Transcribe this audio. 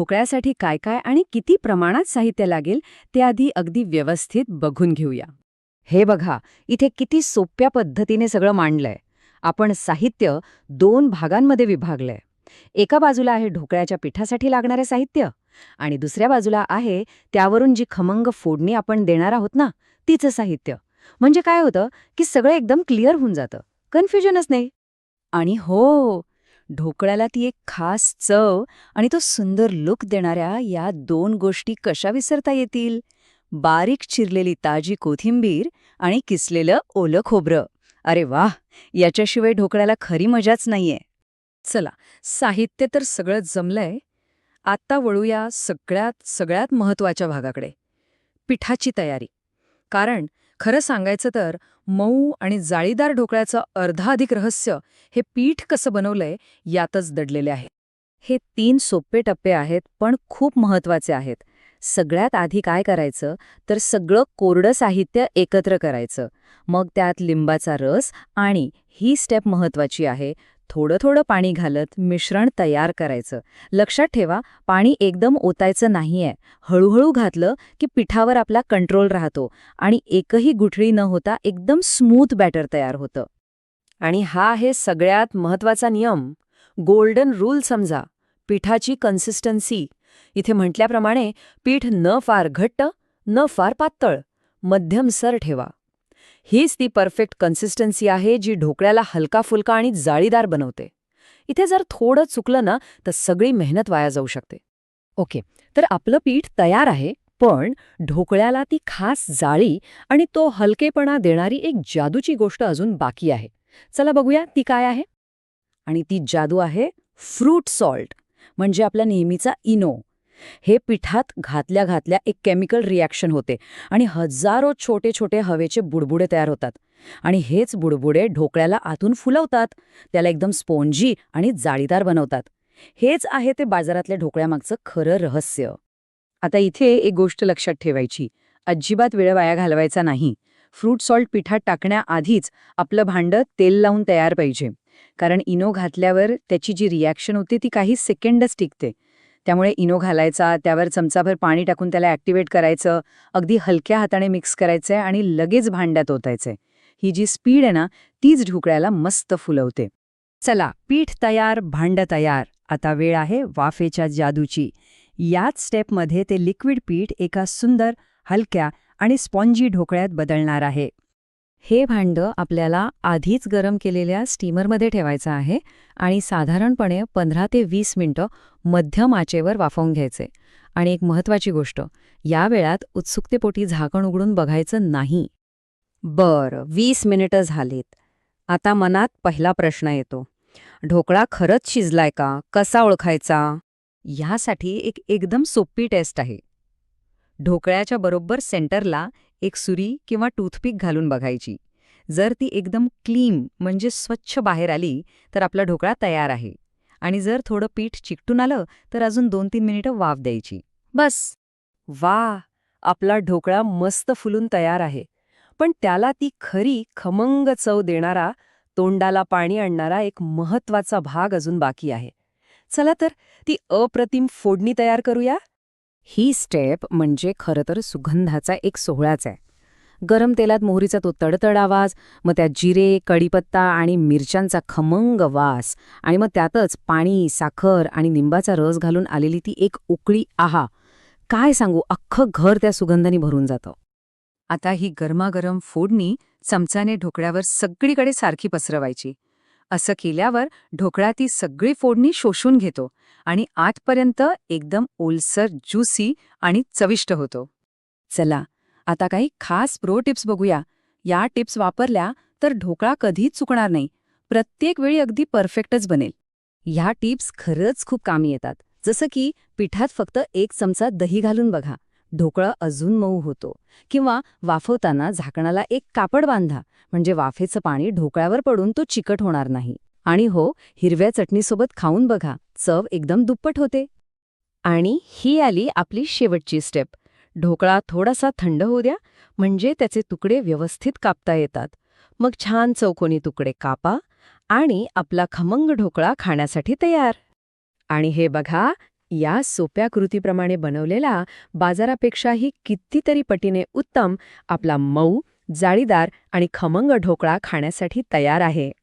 ढोकळ्यासाठी काय काय आणि किती प्रमाणात साहित्य लागेल ते आधी अगदी व्यवस्थित बघून घेऊया. हे बघा, इथे किती सोप्या पद्धतीने सगळं मांडलंय. आपण साहित्य 2 भागांमध्ये विभागलंय. एका बाजूला आहे ढोकळ्याच्या पिठासाठी लागणारे साहित्य आणि दुसऱ्या बाजूला आहे त्यावरून जी खमंग फोडणी आपण देणार आहोत ना, तिचं साहित्य. म्हणजे काय होतं की सगळं एकदम क्लिअर होऊन जातं, कन्फ्युजनच नाही. आणि हो, ढोकळ्याला ती एक खास चव आणि तो सुंदर लुक देणाऱ्या या 2 गोष्टी कशा विसरता येतील? बारीक चिरलेली ताजी कोथिंबीर आणि किसलेलं ओलं खोबरं. अरे वाह! याच्याशिवाय ढोकळ्याला खरी मजाच नाहीये. चला, साहित्य तर सगळं जमलंय. आता वळूया सगळ्यात महत्त्वाच्या भागाकडे, पिठाची तयारी. कारण खरं सांगायचं तर मऊ आणि जाळीदार ढोकळ्याचं अर्धाधिक रहस्य हे पीठ कसं बनवलंय यातच दडलेले आहे. हे 3 सोपे टप्पे आहेत, पण खूप महत्वाचे आहेत. सगळ्यात आधी काय करायचं तर सगळं कोरडं साहित्य एकत्र करायचं. मग त्यात लिंबाचा रस आणि ही स्टेप महत्वाची आहे, थोडं थोडं पाणी घालत मिश्रण तयार करायचं. लक्षात ठेवा, पाणी एकदम ओतायचं नाहीये. हळूहळू घातलं की पिठावर आपला कंट्रोल राहतो आणि एकही गुठळी न होता एकदम स्मूथ बॅटर तयार होतं. आणि हा आहे सगळ्यात महत्वाचा नियम, गोल्डन रूल समजा, पिठाची कन्सिस्टन्सी. इथे म्हटल्याप्रमाणे पीठ न फार घट्ट न फार पातळ, मध्यमसर ठेवा. हीच ती परफेक्ट कन्सिस्टन्सी आहे जी ढोकळ्याला हलका फुलका आणि जाळीदार बनवते. इथे जर थोडं चुकलं ना तर सगळी मेहनत वाया जाऊ शकते. ओके, तर आपलं पीठ तयार आहे, पण ढोकळ्याला ती खास जाळी आणि तो हलकेपणा देणारी एक जादूची गोष्ट अजून बाकी आहे. चला बघूया ती काय आहे. आणि ती जादू आहे फ्रूट सॉल्ट, म्हणजे आपला नेहमीचा इनो. हे पिठात घातल्या घातल्या एक केमिकल रिॲक्शन होते आणि हजारो छोटे छोटे हवेचे बुडबुडे तयार होतात. आणि हेच बुडबुडे ढोकळ्याला आतून फुलवतात, त्याला एकदम स्पोंजी आणि जाळीदार बनवतात. हेच आहे ते बाजारातल्या ढोकळ्यामागचं खरं रहस्य. आता इथे एक गोष्ट लक्षात ठेवायची, अजिबात वेळ वाया घालवायचा नाही. फ्रूट सॉल्ट पिठात टाकण्याआधीच आपलं भांडं तेल लावून तयार पाहिजे. कारण इनो घातल्यावर त्याची जी रिॲक्शन होते ती काही सेकंडच टिकते. त्यामुळे इनो घालायचा, त्यावर चमचाभर पाणी टाकून त्याला ॲक्टिवेट करायचं, अगदी हलक्या हाताने मिक्स करायचंय आणि लगेच भांड्यात ओतायचंय. ही जी स्पीड आहे ना, तीच ढोकळ्याला मस्त फुलवते. चला, पीठ तयार, भांडं तयार. आता वेळ आहे वाफेच्या जादूची. याच स्टेपमध्ये ते लिक्विड पीठ एका सुंदर, हलक्या आणि स्पॉन्जी ढोकळ्यात बदलणार आहे. हे भांडं आपल्याला आधीच गरम केलेल्या स्टीमरमध्ये ठेवायचं आहे आणि साधारणपणे 15 ते 20 मिनिटं मध्यम आचेवर वाफवून घ्यायचे. आणि एक महत्त्वाची गोष्ट, या वेळात उत्सुकतेपोटी झाकण उघडून बघायचं नाही. बरं, 20 मिनिटं झालीत. आता मनात पहिला प्रश्न येतो, ढोकळा खरंच शिजलाय का, कसा ओळखायचा? ह्यासाठी एक एकदम सोपी टेस्ट आहे. ढोकळ्याच्या बरोबर सेंटरला एक सुरी किंवा टूथपिक घालून बघायची. जर ती एकदम क्लीन म्हणजे स्वच्छ बाहेर आली तर आपला ढोकळा तयार आहे. आणि जर थोडं पीठ चिकटून आलं तर अजून 2-3 मिनिटं वाफ द्यायची. बस. वा, आपला ढोकळा मस्त फुलून तयार आहे. पण त्याला ती खरी खमंग चव देणारा, तोंडाला पाणी आणणारा एक महत्वाचा भाग अजून बाकी आहे. चला तर ती अप्रतिम फोडणी तयार करूया. ही स्टेप म्हणजे खरं तर सुगंधाचा एक सोहळाच आहे. गरम तेलात मोहरीचा तो तडतड आवाज, मग त्यात जिरे, कढीपत्ता आणि मिरच्यांचा खमंग वास, आणि मग त्यातच पाणी, साखर आणि लिंबाचा रस घालून आलेली ती एक उकळी. आहा, काय सांगू, अख्खं घर त्या सुगंधाने भरून जातं. आता ही गरमागरम फोडणी चमच्याने ढोकळ्यावर सगळीकडे सारखी पसरवायची. असं केल्यावर ढोकळा ती सगळी फोडणी शोषून घेतो आणि आतपर्यंत एकदम ओलसर, ज्युसी आणि चविष्ट होतो. चला, आता काही खास प्रो टिप्स बघूया. या टिप्स वापरल्या तर ढोकळा कधीच चुकणार नाही, प्रत्येक वेळी अगदी परफेक्टच बनेल. ह्या टिप्स खरंच खूप कामी येतात. जसं की पिठात फक्त 1 चमचा दही घालून बघा, ढोकळा अजून मऊ होतो. किंवा वाफवताना झाकणाला एक कापड बांधा, म्हणजे वाफेचं पाणी ढोकळ्यावर पडून तो चिकट होणार नाही. आणि हो, हिरव्या चटणीसोबत खाऊन बघा, चव एकदम दुप्पट होते. आणि ही आली आपली शेवटची स्टेप. ढोकळा थोडासा थंड होऊ द्या, म्हणजे त्याचे तुकडे व्यवस्थित कापता येतात. मग छान चौकोनी तुकडे कापा आणि आपला खमंग ढोकळा खाण्यासाठी तयार. आणि हे बघा, या सोप्या कृतीप्रमाणे बनवलेला, बाजारापेक्षाही कितीतरी पटीने उत्तम आपला मऊ, जाळीदार आणि खमंग ढोकळा खाण्यासाठी तयार आहे.